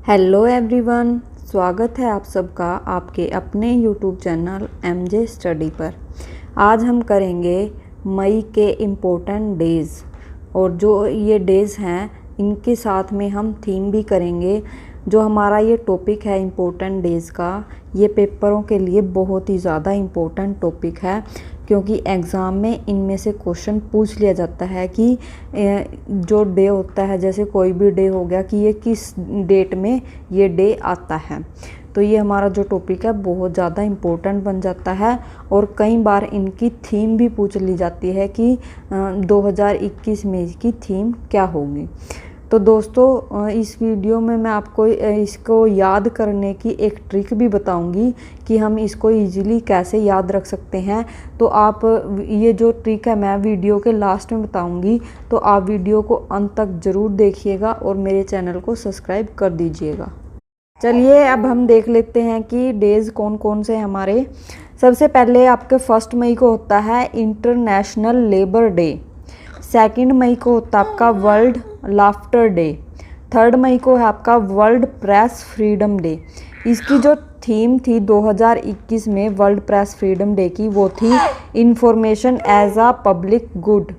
Hello everyone, स्वागत है आप सबका आपके अपने यूट्यूब चैनल एमजे स्टडी पर। आज हम करेंगे मई के इम्पोर्टेंट डेज़ और जो ये डेज़ हैं इनके साथ में हम थीम भी करेंगे। जो हमारा ये टॉपिक है इम्पोर्टेंट डेज़ का, ये पेपरों के लिए बहुत ही ज़्यादा इम्पोर्टेंट टॉपिक है क्योंकि एग्ज़ाम में इनमें से क्वेश्चन पूछ लिया जाता है कि जो डे होता है, जैसे कोई भी डे हो गया कि ये किस डेट में ये डे आता है। तो ये हमारा जो टॉपिक है बहुत ज़्यादा इम्पोर्टेंट बन जाता है और कई बार इनकी थीम भी पूछ ली जाती है कि 2021 में इसकी थीम क्या होगी। तो दोस्तों, इस वीडियो में मैं आपको इसको याद करने की एक ट्रिक भी बताऊंगी कि हम इसको इजीली कैसे याद रख सकते हैं। तो आप ये जो ट्रिक है मैं वीडियो के लास्ट में बताऊंगी, तो आप वीडियो को अंत तक ज़रूर देखिएगा और मेरे चैनल को सब्सक्राइब कर दीजिएगा। चलिए अब हम देख लेते हैं कि डेज़ कौन कौन से हमारे। सबसे पहले आपके 1 मई को होता है इंटरनेशनल लेबर डे। 2 मई को होता है आपका वर्ल्ड लाफ्टर डे। 3 मई को है आपका वर्ल्ड प्रेस फ्रीडम डे। इसकी जो थीम थी 2021 में वर्ल्ड प्रेस फ्रीडम डे की, वो थी information as a public good.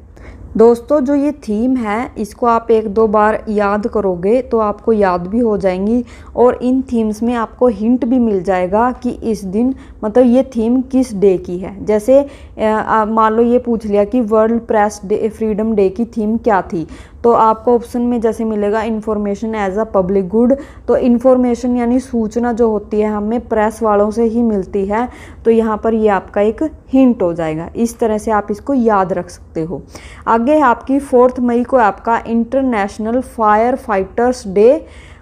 दोस्तों, जो ये थीम है इसको आप 1-2 बार याद करोगे तो आपको याद भी हो जाएंगी और इन थीम्स में आपको हिंट भी मिल जाएगा कि इस दिन मतलब ये थीम किस डे की है। जैसे मान लो ये पूछ लिया कि world press day freedom day की थीम क्या थी, तो आपको ऑप्शन में जैसे मिलेगा information as a public good. तो इंफॉर्मेशन यानी सूचना जो होती है हमें प्रेस वालों से ही मिलती है, तो यहाँ पर ये आपका एक हिंट हो जाएगा। इस तरह से आप इसको याद रख सकते हो। आगे है आपकी 4 मई को आपका इंटरनेशनल फायर फाइटर्स डे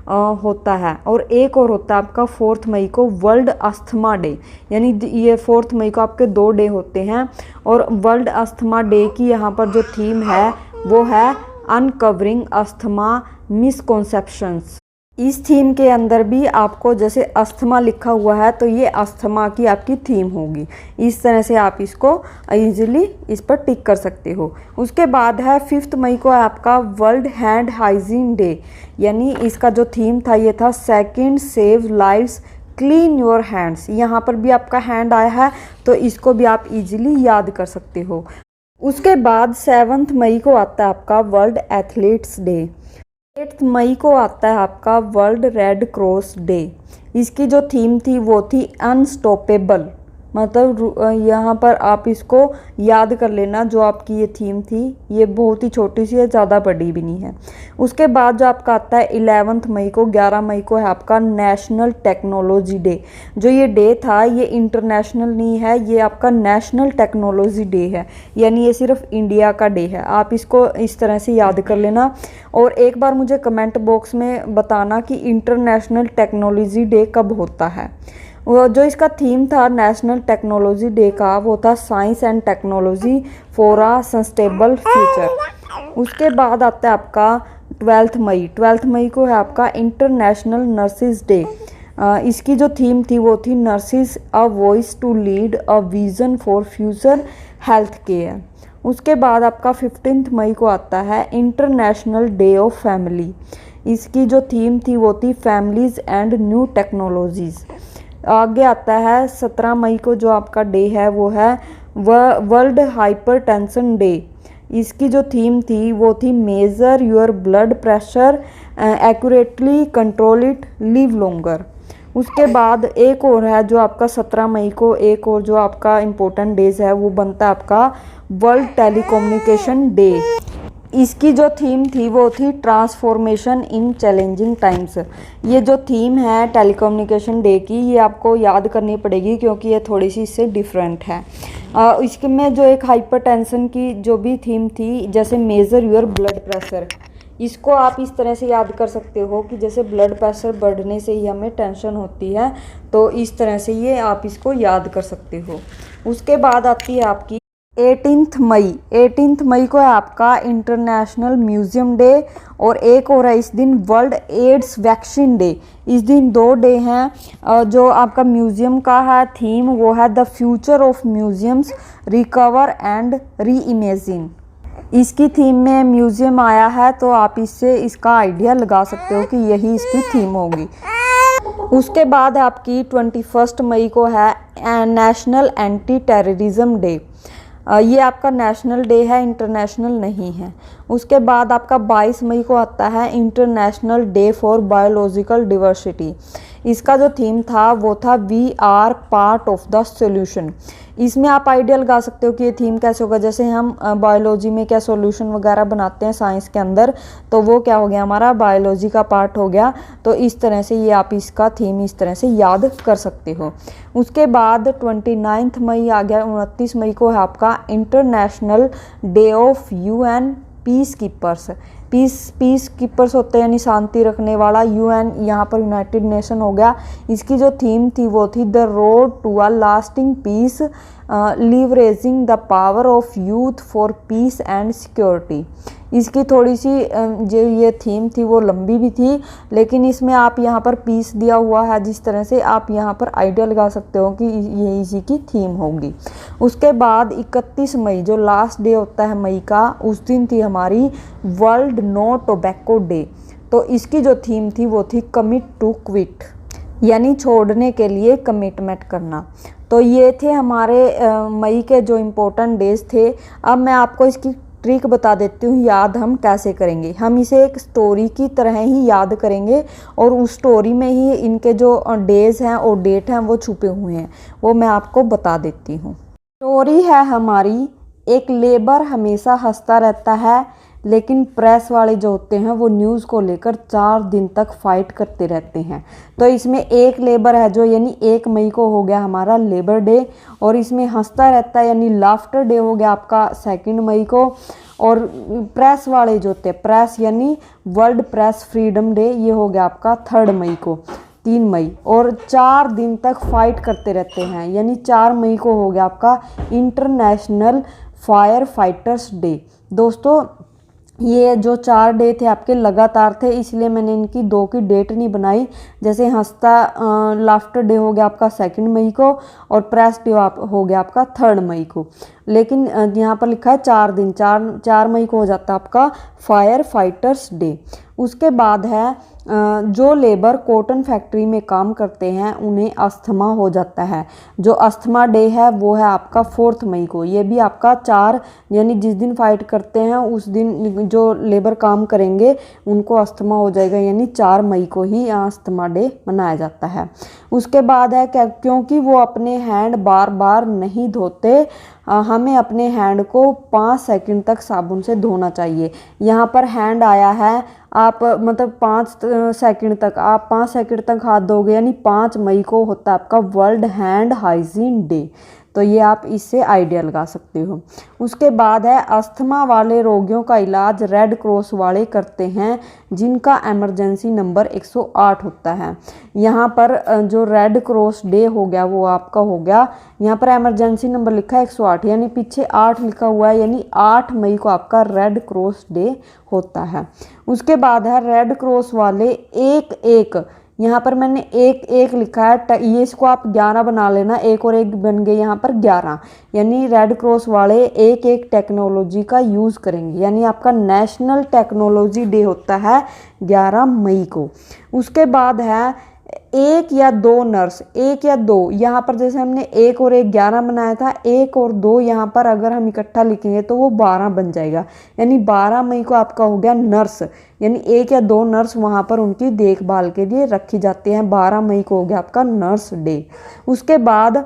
होता है और एक और होता है आपका 4 मई को वर्ल्ड अस्थमा डे। यानी ये 4 मई को आपके 2 डे होते हैं और वर्ल्ड अस्थमा डे की यहाँ पर जो थीम है वो है अनकवरिंग अस्थमा मिसकॉन्सेप्शंस। इस थीम के अंदर भी आपको जैसे अस्थमा लिखा हुआ है तो ये अस्थमा की आपकी थीम होगी। इस तरह से आप इसको इजीली इस पर टिक कर सकते हो। उसके बाद है 5 मई को आपका वर्ल्ड हैंड हाइजीन डे। यानी इसका जो थीम था ये था second save lives clean your hands. यहाँ पर भी आपका हैंड आया है तो इसको भी आप इजीली याद कर सकते हो। उसके बाद 7 मई को आता है आपका वर्ल्ड एथलीट्स डे। 8 मई को आता है आपका वर्ल्ड रेड क्रॉस डे। इसकी जो थीम थी वो थी अनस्टॉपेबल। मतलब यहाँ पर आप इसको याद कर लेना, जो आपकी ये थीम थी ये बहुत ही छोटी सी है, ज़्यादा बड़ी भी नहीं है। उसके बाद जो आपका आता है 11 मई को, 11 मई को है आपका नेशनल टेक्नोलॉजी डे। जो ये डे था ये इंटरनेशनल नहीं है, ये आपका नेशनल टेक्नोलॉजी डे है, यानी ये सिर्फ इंडिया का डे है। आप इसको इस तरह से याद कर लेना और एक बार मुझे कमेंट बॉक्स में बताना कि इंटरनेशनल टेक्नोलॉजी डे कब होता है। वो जो इसका थीम था नेशनल टेक्नोलॉजी डे का वो था science and technology for a sustainable future. उसके बाद आता है आपका 12 मई। 12 मई को है आपका इंटरनेशनल नर्सिस डे। इसकी जो थीम थी वो थी nurses a voice to lead a vision for future health care. उसके बाद आपका 15 मई को आता है इंटरनेशनल डे ऑफ फैमिली। इसकी जो थीम थी वो थी फैमिलीज एंड न्यू टेक्नोलॉजीज़। आगे आता है 17 मई को जो आपका डे है वो है वर्ल्ड हाइपरटेंशन डे। इसकी जो थीम थी वो थी major your blood pressure accurately control it live longer. उसके बाद एक और है जो आपका 17 मई को, एक और जो आपका इम्पोर्टेंट डेज है वो बनता है आपका वर्ल्ड टेलीकम्युनिकेशन डे। इसकी जो थीम थी वो थी ट्रांसफॉर्मेशन इन चैलेंजिंग टाइम्स। ये जो थीम है टेलीकम्युनिकेशन डे की ये आपको याद करनी पड़ेगी क्योंकि ये थोड़ी सी इससे डिफरेंट है। इसके में जो एक हाइपरटेंशन की जो भी थीम थी, जैसे मेजर योर ब्लड प्रेशर, इसको आप इस तरह से याद कर सकते हो कि जैसे ब्लड प्रेशर बढ़ने से ही हमें टेंशन होती है, तो इस तरह से ये आप इसको याद कर सकते हो। उसके बाद आती है आपकी 18 मई। 18 मई को है आपका इंटरनेशनल म्यूज़ियम डे और एक और है इस दिन वर्ल्ड एड्स वैक्सीन डे। इस दिन 2 डे हैं। जो आपका म्यूज़ियम का है थीम वो है the future of museums recover and re imagine. इसकी थीम में म्यूज़ियम आया है, तो आप इससे इसका आइडिया लगा सकते हो कि यही इसकी थीम होगी। उसके बाद आपकी 21 मई को है नेशनल एंटी टेररिज्म डे। ये आपका नेशनल डे है, इंटरनेशनल नहीं है। उसके बाद आपका 22 मई को आता है international day for biological diversity. इसका जो थीम था वो था we are part of the solution. इसमें आप आइडिया लगा सकते हो कि ये थीम कैसे होगा। जैसे हम बायोलॉजी में क्या सॉल्यूशन वगैरह बनाते हैं साइंस के अंदर, तो वो क्या हो गया, हमारा बायोलॉजी का पार्ट हो गया। तो इस तरह से ये आप इसका थीम इस तरह से याद कर सकते हो। उसके बाद 29 मई आ गया। 29 मई को है आपका international day of UN peace keepers. Peace keepers होते हैं यानी शांति रखने वाला। UN यहाँ पर यूनाइटेड नेशन हो गया। इसकी जो थीम थी वो थी the road to a lasting peace, leveraging the power of youth for peace and security. इसकी थोड़ी सी जो ये थीम थी वो लंबी भी थी, लेकिन इसमें आप यहाँ पर पीस दिया हुआ है, जिस तरह से आप यहाँ पर आइडिया लगा सकते हो कि ये इसी की थीम होगी। उसके बाद 31 मई जो लास्ट डे होता है मई का, उस दिन थी हमारी वर्ल्ड नो टोबैको डे। तो इसकी जो थीम थी वो थी कमिट टू क्विट, यानी छोड़ने के लिए कमिटमेंट करना। तो ये थे हमारे मई के जो इम्पोर्टेंट डेज थे। अब मैं आपको इसकी ट्रिक बता देती हूँ याद हम कैसे करेंगे। हम इसे एक स्टोरी की तरह ही याद करेंगे और उस स्टोरी में ही इनके जो डेज हैं और डेट हैं वो छुपे हुए हैं, वो मैं आपको बता देती हूँ। स्टोरी है हमारी, एक लेबर हमेशा हंसता रहता है, लेकिन प्रेस वाले जो होते हैं वो न्यूज़ को लेकर 4 दिन तक फाइट करते रहते हैं। तो इसमें एक लेबर है जो यानी 1 मई को हो गया हमारा लेबर डे, और इसमें हंसता रहता है यानी लाफ्टर डे हो गया आपका 2 मई को। और प्रेस वाले जो होते हैं, प्रेस यानी वर्ल्ड प्रेस फ्रीडम डे, ये हो गया आपका 3 मई को, 3 मई। और 4 दिन तक फाइट करते रहते हैं, यानी 4 मई को हो गया आपका इंटरनेशनल फायर फाइटर्स डे। दोस्तों ये जो 4 डे थे आपके लगातार थे, इसलिए मैंने इनकी 2 की डेट नहीं बनाई। जैसे हंसता लाफ्टर डे हो गया आपका 2 मई को, और प्रेस डे हो गया आपका 3 मई को। लेकिन यहाँ पर लिखा है 4 दिन, 4 मई को हो जाता है आपका फायर फाइटर्स डे। उसके बाद है जो लेबर कॉटन फैक्ट्री में काम करते हैं उन्हें अस्थमा हो जाता है। जो अस्थमा डे है वो है आपका 4 मई को। ये भी आपका 4 यानी जिस दिन फाइट करते हैं उस दिन जो लेबर काम करेंगे उनको अस्थमा हो जाएगा, यानी 4 मई को ही अस्थमा डे मनाया जाता है। उसके बाद है क्योंकि वो अपने हैंड बार बार नहीं धोते, हमें अपने हैंड को 5 सेकंड तक साबुन से धोना चाहिए। यहाँ पर हैंड आया है, आप मतलब 5 सेकंड तक, आप 5 सेकंड तक हाथ धोगे, यानी 5 मई को होता है आपका वर्ल्ड हैंड हाइजीन डे। तो ये आप इससे आइडिया लगा सकते हो। उसके बाद है अस्थमा वाले रोगियों का इलाज रेड क्रॉस वाले करते हैं, जिनका इमरजेंसी नंबर 108 होता है। यहाँ पर जो रेड क्रॉस डे हो गया वो आपका हो गया, यहाँ पर इमरजेंसी नंबर लिखा है 108, यानी पीछे 8 लिखा हुआ है, यानी 8 मई को आपका रेड क्रॉस डे होता है। उसके बाद है रेड क्रॉस वाले एक यहाँ पर मैंने एक लिखा है, ये इसको आप 11 बना लेना, 1 और 1 बन गए यहाँ पर 11, यानी रेड क्रॉस वाले एक टेक्नोलॉजी का यूज़ करेंगे, यानी आपका नेशनल टेक्नोलॉजी डे होता है 11 मई को। उसके बाद है 1 या 2 नर्स, 1 या 2, यहाँ पर जैसे हमने 1 और 1 11 बनाया था, 1 और 2 यहाँ पर अगर हम इकट्ठा लिखेंगे तो वो 12 बन जाएगा, यानी 12 मई को आपका हो गया नर्स, यानी 1 या 2 नर्स वहाँ पर उनकी देखभाल के लिए रखी जाती हैं। 12 मई को हो गया आपका नर्स डे। उसके बाद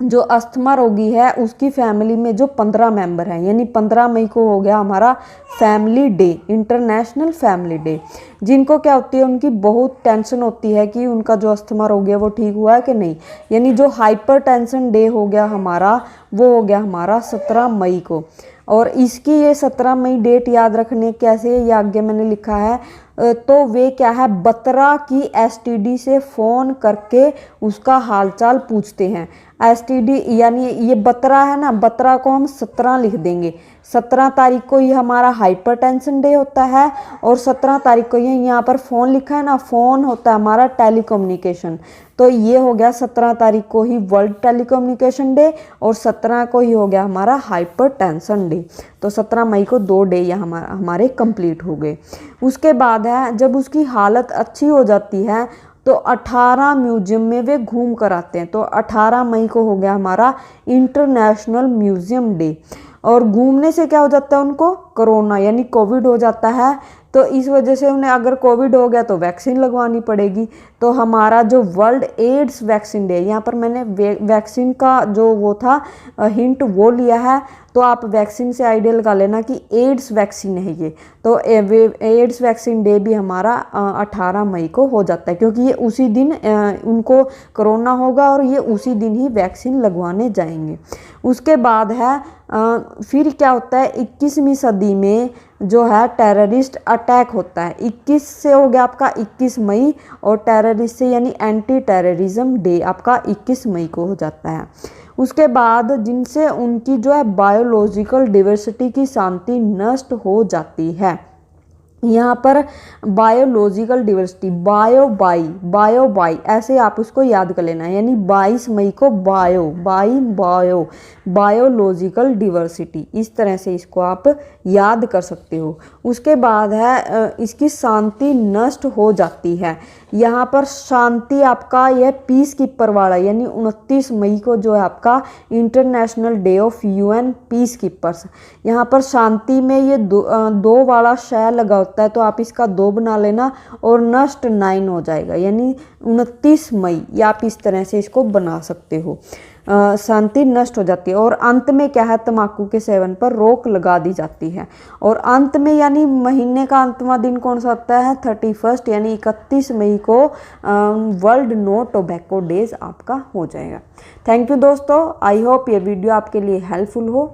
जो अस्थमा रोगी है उसकी फैमिली में जो 15 मेंबर हैं, यानी 15 मई को हो गया हमारा family day, international family day. जिनको क्या होती है, उनकी बहुत टेंशन होती है कि उनका जो अस्थमा रोगी है वो ठीक हुआ है कि नहीं, यानी जो हाइपर टेंशन डे हो गया हमारा, वो हो गया हमारा 17 मई को। और इसकी ये 17 मई डेट याद रखने कैसे, ये आगे मैंने लिखा है, तो वे क्या है, बत्रा की STD से फ़ोन करके उसका हालचाल पूछते हैं। STD यानी ये बत्रा है ना, बत्रा को हम 17 लिख देंगे, 17 तारीख को ये हमारा हाइपरटेंशन डे होता है, और 17 तारीख को ये यहाँ पर फ़ोन लिखा है ना, फ़ोन होता है हमारा टेलीकम्युनिकेशन। तो ये हो गया 17 तारीख को ही वर्ल्ड टेलीकम्युनिकेशन डे, और 17 को ही हो गया हमारा हाइपरटेंशन डे। तो 17 मई को 2 डे ये हमारे कंप्लीट हो गए। उसके बाद है जब उसकी हालत अच्छी हो जाती है तो 18 म्यूजियम में वे घूम कर आते हैं। तो 18 मई को हो गया हमारा इंटरनेशनल म्यूजियम डे। और घूमने से क्या हो जाता है, उनको कोरोना यानी कोविड हो जाता है। तो इस वजह से उन्हें अगर कोविड हो गया तो वैक्सीन लगवानी पड़ेगी। तो हमारा जो वर्ल्ड एड्स वैक्सीन डे, यहाँ पर मैंने वैक्सीन का जो वो था हिंट वो लिया है, तो आप वैक्सीन से आइडिया लगा लेना कि एड्स वैक्सीन है ये। तो एड्स वैक्सीन डे भी हमारा 18 मई को हो जाता है, क्योंकि ये उसी दिन उनको कोरोना होगा और ये उसी दिन ही वैक्सीन लगवाने जाएंगे। उसके बाद है फिर क्या होता है, 21वीं सदी में जो है टेररिस्ट अटैक होता है। 21 से हो गया आपका 21 मई, और टेररिस्ट से यानी एंटी टेररिज्म डे आपका 21 मई को हो जाता है। उसके बाद जिनसे उनकी जो है बायोलॉजिकल डिवर्सिटी की शांति नष्ट हो जाती है। यहाँ पर बायोलॉजिकल डिवर्सिटी, बायो ऐसे आप उसको याद कर लेना है, यानी 22 मई को बायोलॉजिकल डिवर्सिटी, इस तरह से इसको आप याद कर सकते हो। उसके बाद है इसकी शांति नष्ट हो जाती है। यहाँ पर शांति आपका यह पीस कीपर वाला, यानी 29 मई को जो है आपका international day of UN peace keepers. यहाँ पर शांति में ये दो वाला शय लगा होता है, तो आप इसका 2 बना लेना, और नष्ट 9 हो जाएगा, यानी 29 मई, या आप इस तरह से इसको बना सकते हो। शांति नष्ट हो जाती है। और अंत में क्या है, तंबाकू के सेवन पर रोक लगा दी जाती है। और अंत में यानी महीने का अंतवां दिन कौन सा होता है, 31 यानी 31 मई को वर्ल्ड नो टोबैको डेज आपका हो जाएगा। थैंक यू दोस्तों, आई होप ये वीडियो आपके लिए हेल्पफुल हो।